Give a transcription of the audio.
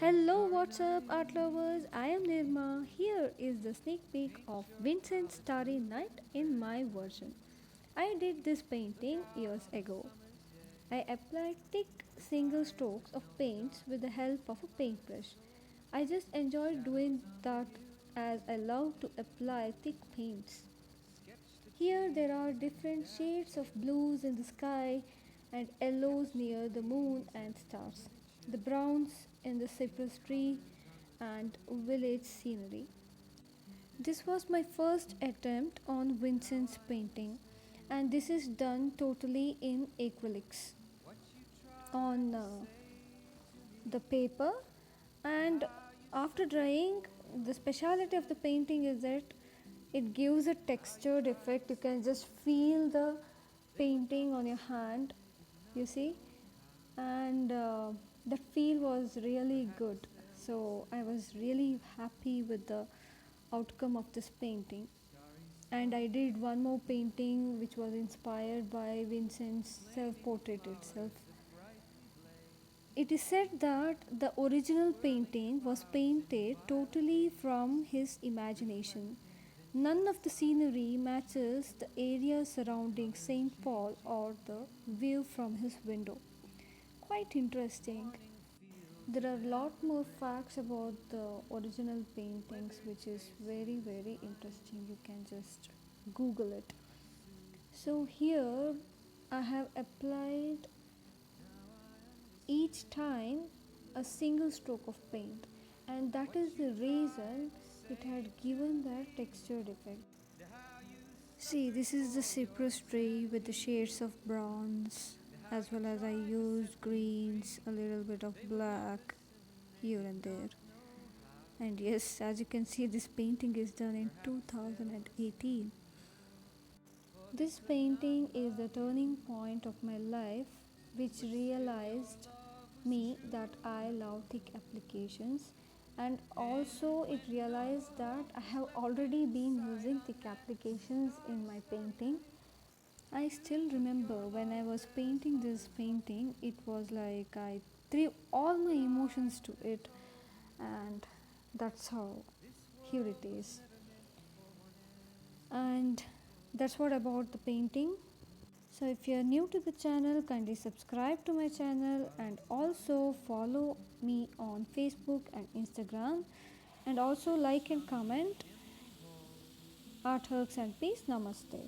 Hello, what's up, art lovers? I am Nirma. Here is the sneak peek of Vincent's Starry Night in my version. I did this painting years ago. I applied thick single strokes of paints with the help of a paintbrush. I just enjoyed doing that as I love to apply thick paints. Here there are different shades of blues in the sky and yellows near the moon and stars, the browns in the cypress tree and village scenery. This was my first attempt on Vincent's painting, and this is done totally in acrylics on the paper. And after drying, the speciality of the painting is that it gives a textured effect. You can just feel the painting on your hand, you see, and the feel was really good. So I was really happy with the outcome of this painting. And I did one more painting which was inspired by Vincent's self portrait itself. It is said that the original painting was painted totally from his imagination. None of the scenery matches the area surrounding St. Paul or the view from his window. Quite interesting. There are a lot more facts about the original paintings, which is very interesting. You can just Google it. So, here I have applied each time a single stroke of paint, and that is the reason it had given that textured effect. See, this is the cypress tree with the shades of bronze, as well as I used greens, a little bit of black here and there. And yes, as you can see, this painting is done in 2018. This painting is the turning point of my life, which realized me that I love thick applications, and also it realized that I have already been using thick applications in my painting. I still remember when I was painting this painting, it was like I threw all my emotions to it, and that's how here it is. And that's what about the painting. So if you are new to the channel, kindly subscribe to my channel and also follow me on Facebook and Instagram, and also like and comment. Art Hugs and Peace. Namaste.